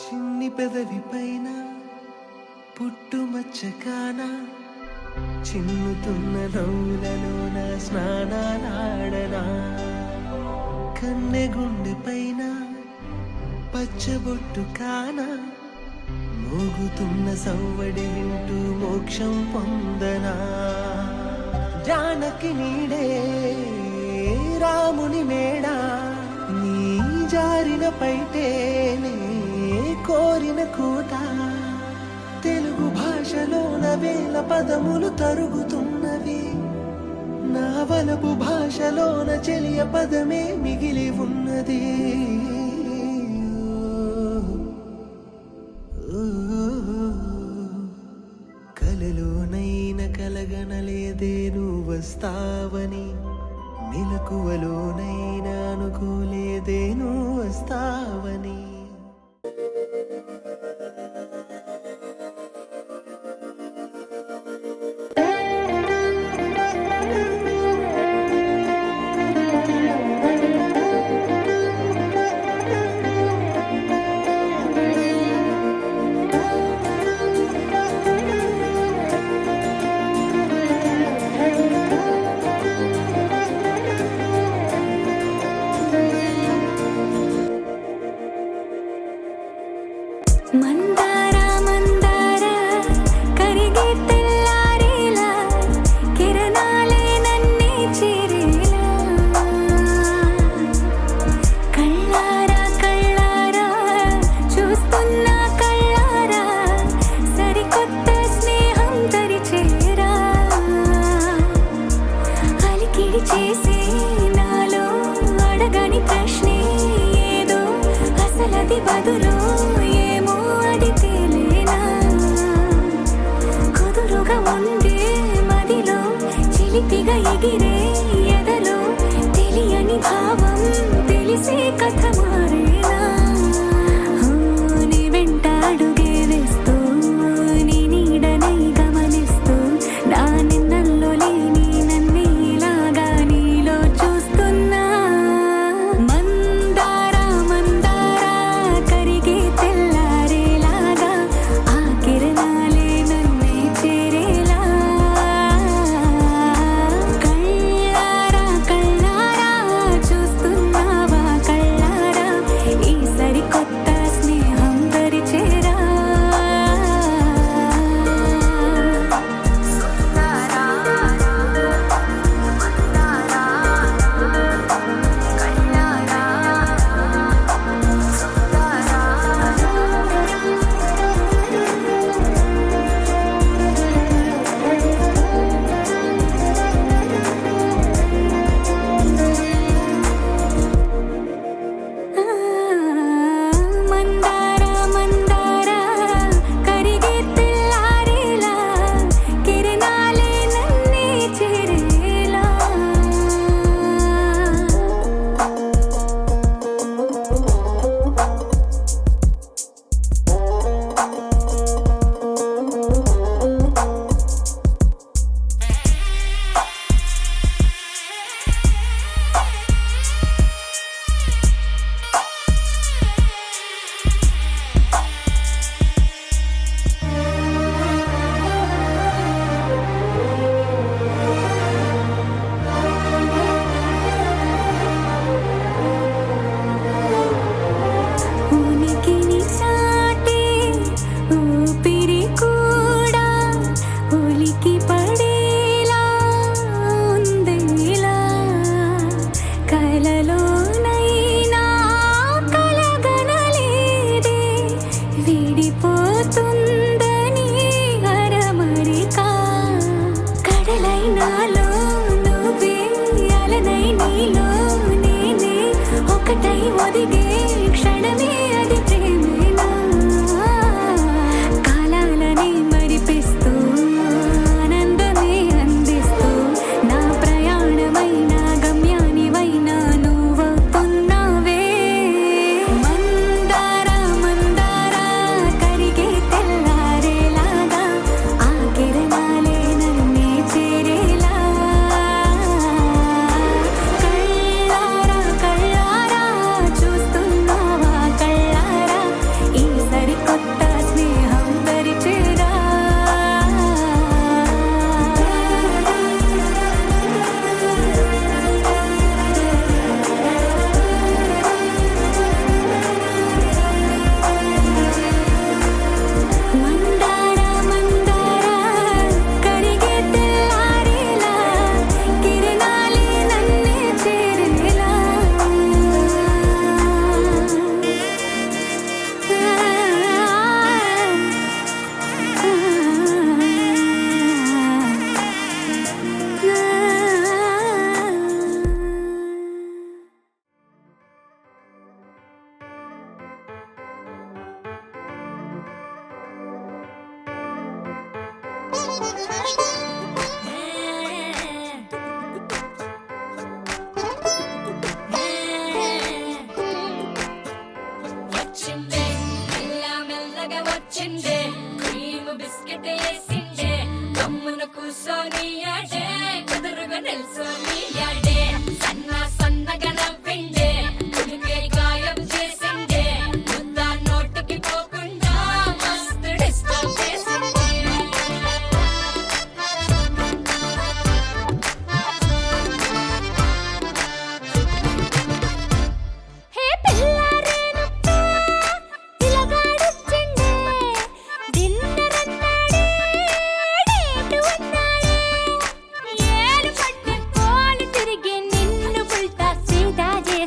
చిన్ని పెదవి పైన పుట్టుమచ్చ కాన చిన్నుతున్న నవ్వులలోన స్నానాలాడనా కన్నె గుండె పైన పచ్చబొట్టు కాన మోగుతున్న సవ్వడి వింటూ మోక్షం పొందనా జానకి నీడే రాముని మేడా నీ జారిన పైటేనే కోరిన కూట తెలుగు భాషలోన వేల పదములు తరుగుతున్నవి నా వలపు భాషలోన చెలియ పదమే మిగిలి ఉన్నది కలలోనైన కలగనలేదే నువ్వు వస్తావని మెలకువలోనైనా అనుకోలేదే నువ్వు వస్తావని మందార మందార కరిగే తెల్లారేలా కిరణాలే నన్నే చేరేలా కళ్ళారా కళ్ళారా చూస్తున్నా కళ్ళారా సరికొత్త స్నేహం తరిచేరా అలికిడి చేసే నాలో అడగని ప్రశ్నే ఏదో అసలది బదులు చిలిపిగా ఎగిరే ఎదలో తెలియని భావం తెలిసే కథ మారేనా నీ వెంట అడుగే వేస్తూ నీ నీడనై గమనిస్తూ నా నిన్నల్లో లేని నన్నే ఇలాగా నీలో చూస్తున్నా మందార మందార కరిగే తెల్లారేలాగా ఆ కిరణాలే నన్నే చేరేలా ఒదిగే క్షణమే అది ప్రేమేనా కాలాలని మరిపిస్తూ ఆనందమే అందిస్తూ నా ప్రయాణమైన గమ్యానివైన నువ్వవుతున్నావే మందార మందార కరిగే తెల్లారేలాగా ఆ కిరణాలే నన్నే చేరేలా కళ్ళారా కళ్ళారా చూస్తున్నా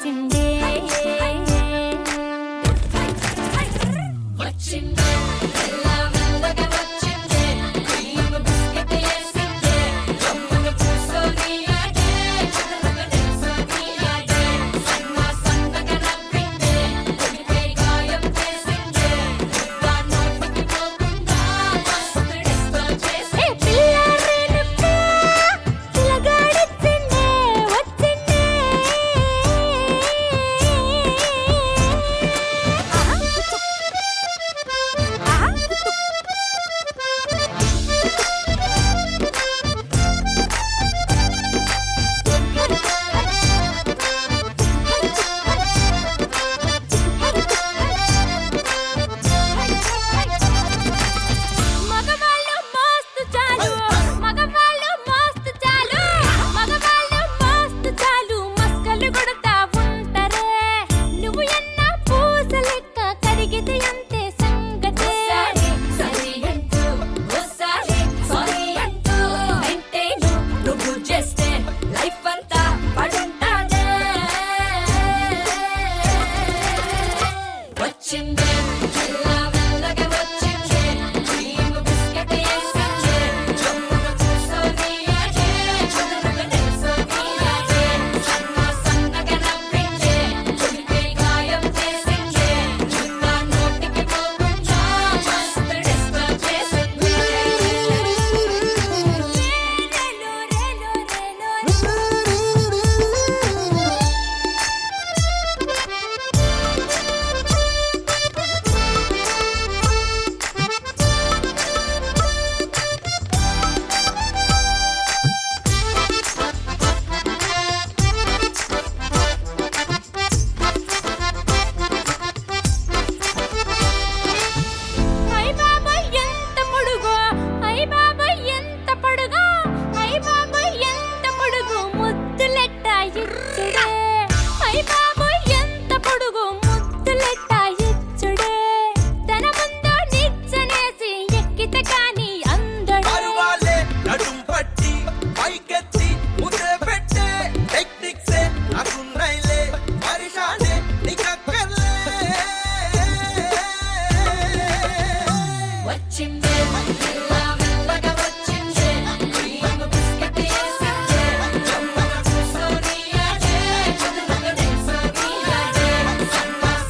వచ్చిందే వచ్చిందే మెల్లమెల్లగా వచ్చిందే క్రీమ్ బిస్కెట్ వేసిందే జమ్మున పూసోని అదే చదరగ తెలుసోని అదే సన్నగా నవ్విందే కొడితే గాయం చేసిందే ఇంకా నోటికి పోకుండా మస్తు డిస్కో చేసిందే పిల్లారేనుకా పిల్లగాడొచ్చిందే వచ్చిందే మగవాళ్ళు మస్తు చాలు మగవాళ్ళు మస్తు చాలు మగవాళ్ళు మస్తు చాలు మస్కలు కొడతా ఉంటారే నువ్వు ఎన్న పూస లెక్క కరిగితే అంతే సంగతే సరి అంటూ ఓసారి సారీ అంటూ అంటే నువ్వు చేస్తే లైఫ్ అంతా పడుంటానే వచ్చిందే మెల్లమెల్లగా వచ్చిందే క్రీమ్ బిస్కెట్ వేసిందే జమ్మున పూసోని అదే చదరగ తెలుసోని అదే సన్నగా నవ్విందే కొడితే గాయం చేసిందే ఇంకా నోటికి పోకుండా మస్తు డిస్కో చేసిందే అయ్ బాబాయ్ ఎంత పొడుగో అయ్ బాబాయ్ ఎంత పొడుగో అయ్ బాబాయ్ ఎంత పొడుగు ముద్దులెట్ట ఇచ్చుడే అయ్ బాబాయ్ ఎంత పొడుగు ముద్దులెట్ట ఇచ్చుడే తన ముందు నిచ్చనేసి ఎక్కితే కాని అందడే పరువాలే నడుం పట్టి పైకెత్తి ముద్ర పెట్టే టెక్నిక్సే నాకున్నైలే పరిశానే నీకక్కర్లే వచ్చిందే మెల్లమెల్లగా వచ్చిందే క్రీమ్ బిస్కెట్ వేసిందే జమ్మున పూసోని అదే చదరగ తెలుసోని అదే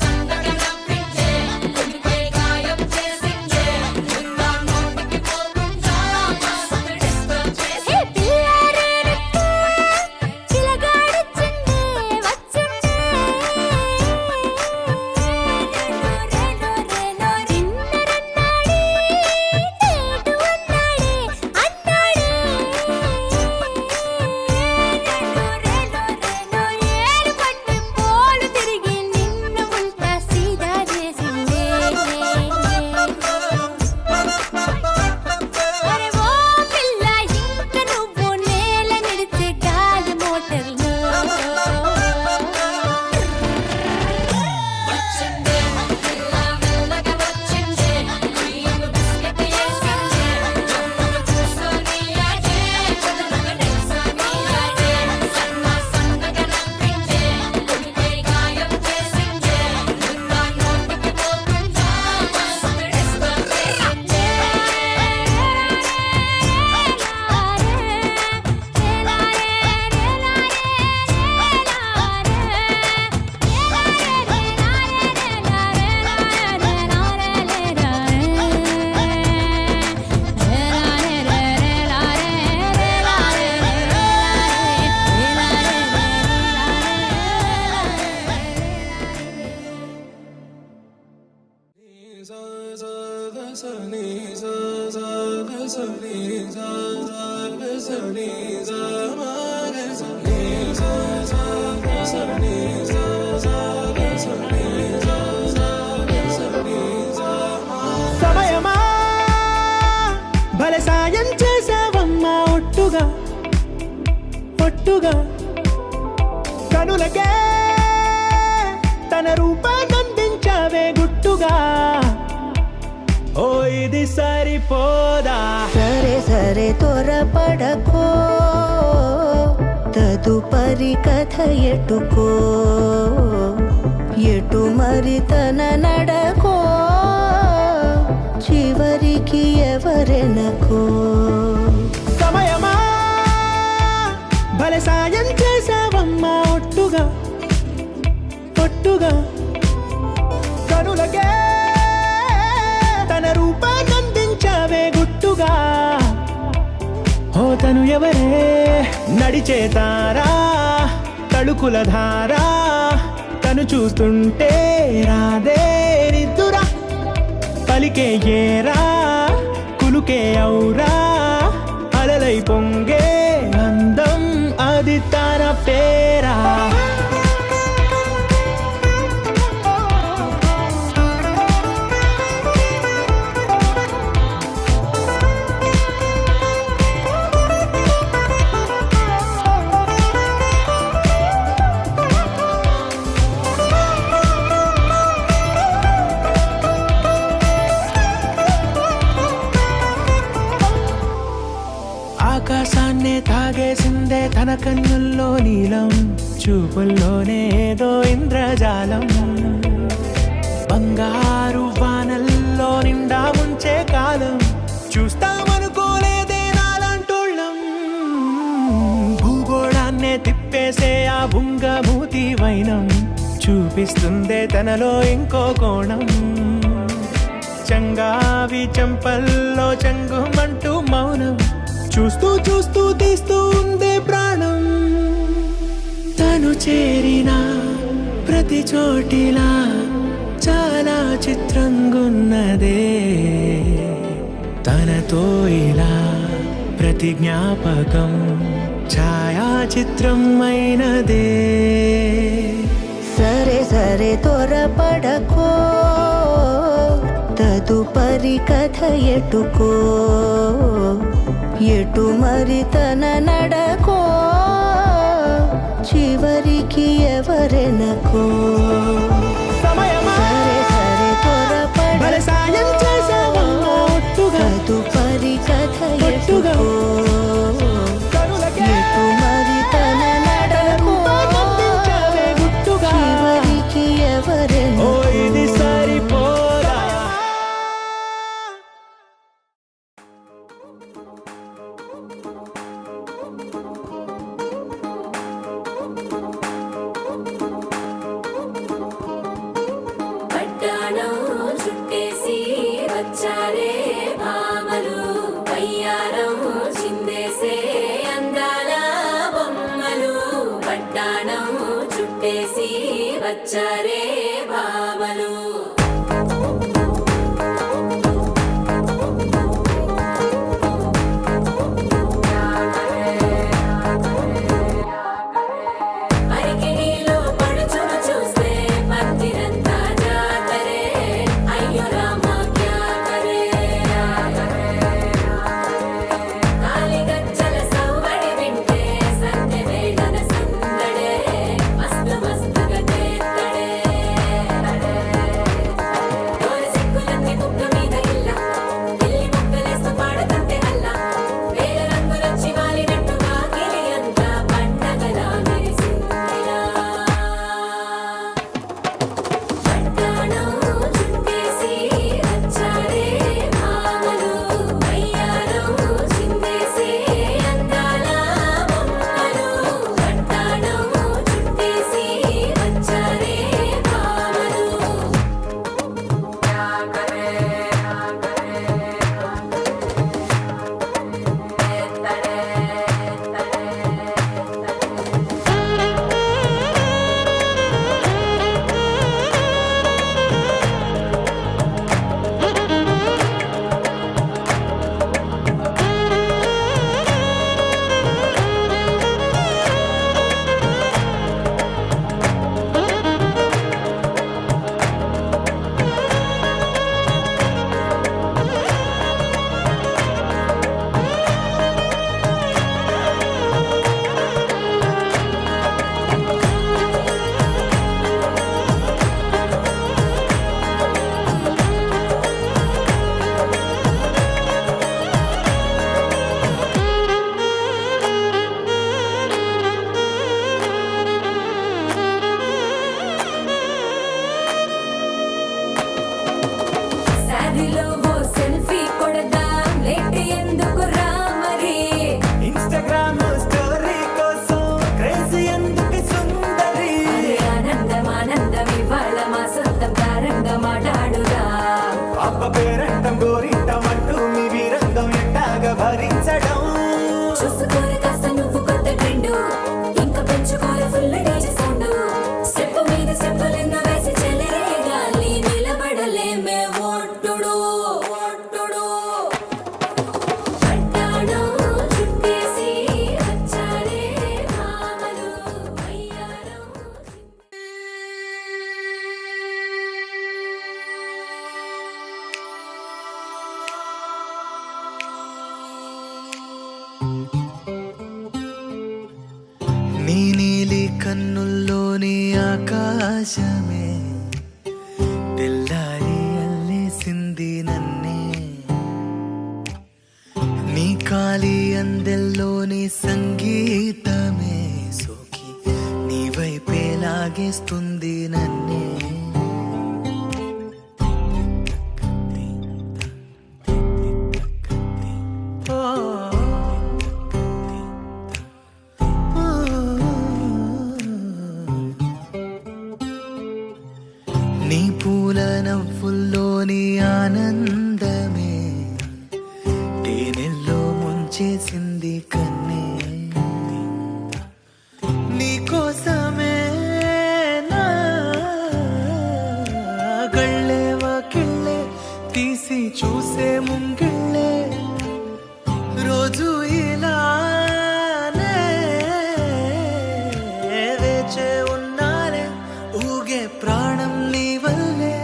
సన్నగా నవ్విందే కొడితే గాయం చేసిందే ఇంకా నోటికి పోకుండా మస్తు డిస్కో చేసిందే పిల్లారేనుకా పిల్లగాడొచ్చిందే వచ్చిందే తిన్నరన్నాడే నేటు అన్నాడే ఏడు పట్టి పోలు తిరిగి నిన్ను ఉల్టా సీదా చేసిందే అరే ఓ పిల్ల ఇంక నువ్వు నేల నిడిచే గాలి మోటర్లో వచ్చిందే మెల్లమెల్లగా వచ్చిందే క్రీమ్ బిస్కెట్ వేసిందే జమ్మున పూసోని అదే చదరగ తెలుసోని అదే సన్నగా నవ్విందే కొడితే గాయం చేసిందే ఇంకా నోటికి పోకుండా మస్తు డిస్కో చేసిందే సమయమా భలే సాయం చేసావమ్మా ఒట్టుగా ఒట్టుగా కనులకే తన రూపాన్నందించావే గుట్టుగా ఓ ఇది సరిపోదా సరే సరే త్వరపడకో తదుపరి కథ ఎటుకో ఎటు మరి తన నడకో చివరికి ఎవరెనకో సమయమా భలే సాయం చేసావమ్మా ఒట్టుగా ఒట్టుగా కనులకే తన రూపాన్నందించావే గుట్టుగా ఓ తను ఎవరే నడిచే తారా తళుకుల ధారా తను చూస్తుంటే రాదే నిద్దురా పలికే ఏరా కులుకే ఔరా అలలై పొంగే అందం అది తన పేరా ఆకాశాన్నే తాగేసిందే తన కన్నుల్లో నీలం చూపుల్లోనే ఏదో ఇంద్రజాలం బంగారు వానల్లో నిండా ముంచే కాలం చూస్తామనుకోలేదే నాలంటోళ్ళం భూగోళాన్నే తిప్పేసే ఆ బుంగమూతి వైనం చూపిస్తుందే తనలో ఇంకో కోణం చంగావి చెంపల్లో చెంగుమంటూ మౌనం చూస్తూ చూస్తూ తీస్తూ ఉందే ప్రాణం తను చేరిన ప్రతి చోటిలా చాలా చిత్రంగున్నదే తనతో ఇలా ప్రతి జ్ఞాపకం ఛాయాచిత్రం అయినదే సరే సరే త్వరపడకో తదుపరి కథ ఎటుకో ఎటు మరి తన నడకో చివరికి ఎవరెనకో సమయమా సరే సరే భలే సాయం చేసావమ్మా ఒట్టుగా తదుపరి కథ ఒట్టుగా ఎటుకో కనులకే ఎటు మరి తన నడకో రూపాన్నందించావే గుట్టుగా చివరికి ఓ ఎవరెనకో ఇది సరిపోదా పట్టాణం చుట్టేసి వచ్చారే భామలు పయ్యారం చిందేసే అందాల బొమ్మలు పట్టాణం చుట్టేసి వచ్చారే భామలు అరికిణీలో పడుచును చూస్తే పత్తిరంతా జాతరే అయ్యో రామ క్యా కరే కాలిగజ్జల సవ్వడి వింటే సంధ్య వేళన సందడే మస్తు మస్తుగా చేత్తడే నీ నీలి కన్నుల్లోని ఆకాశమే తెల్లారి అల్లేసింది నన్నే. నీ కాలి అందెల్లోని సంగీతమే సోకి నీ వైపే లాగేస్తుంది నన్నే. నీ పూల నవ్వుల్లోని ఆనందమే తేనెల్లో ముంచేసింది కన్నే. నీ కోసమే నా గళ్ళే వాకిళ్ళే తీసి చూసే ముంగిళ్ళే రోజు ఇలానే వేచే ఉన్నానే ఊగే ప్రాణం నీ వల్లే.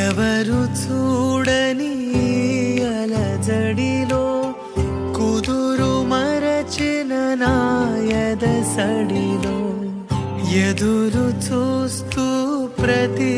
ఎవరు చూడని అలజడిలో కుదురు మరచిన నాయద సడిలో ఎదురు చూస్తూ ప్రతి